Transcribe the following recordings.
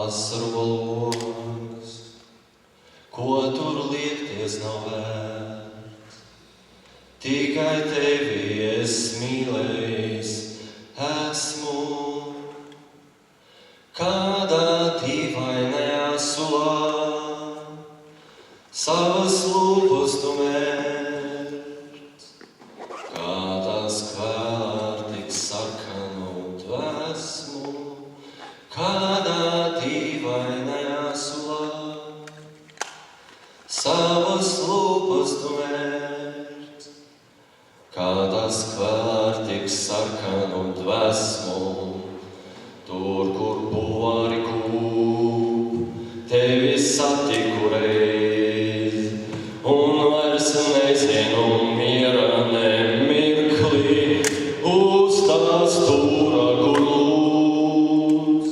asrolos, ko tur liekties nav vērts. Tikai tevi es mīlējis esmu, kādā dīvainajā sulā, savas lūpas tu mērķ, kā tās kvēr tik sarkanu dvēsmu, kādā dīvainajā sulā, savas lūpas tu mērķ, kā tās kvēr tik sarkanu dvēsmu, tur, kur pūvari kūp, tevi satiku reiz, un vairs nezinu miera nemirkli, uz tās stūra, kur lūdz,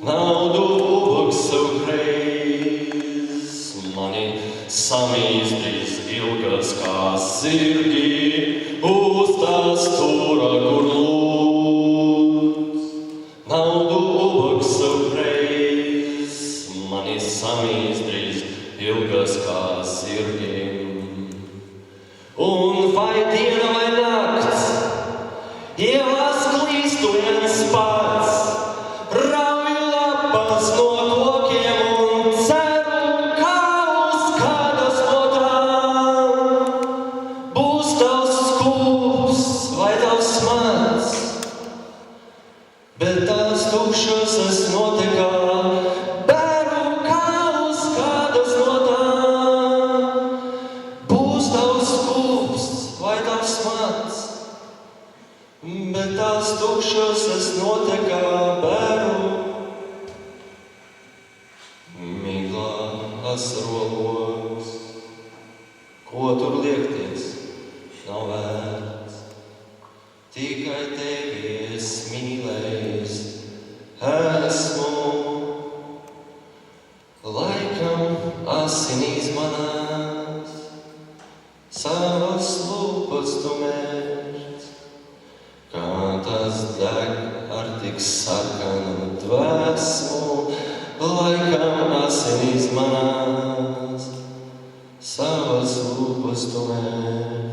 naudu ubaksu greiz. Mani samīzdīs ilgas kā zirgi, uz tās stūra, kur lūdz, naudu ubaksu greiz. Mani samīzdīs ilgas kā zirgiem. Un vai diena vai nakts, ielās klīstu viens pats, rauj lapas no kokiem un ceru, kā uz kādas no tām būs tavs skūps vai tavs mans, bet tās tukšas es notekā. Bet tās tukšas es notekā beru, miglā asrolos, ko tur liekties nav vērts. Tikai tevi es mīlējis esmu, laikam asinīs manās, savas lūpas tu mērķ, kā tas deg ar tik sarkanu dvēsmu, laikam asinīs manās, savas lūpas tu mērķ.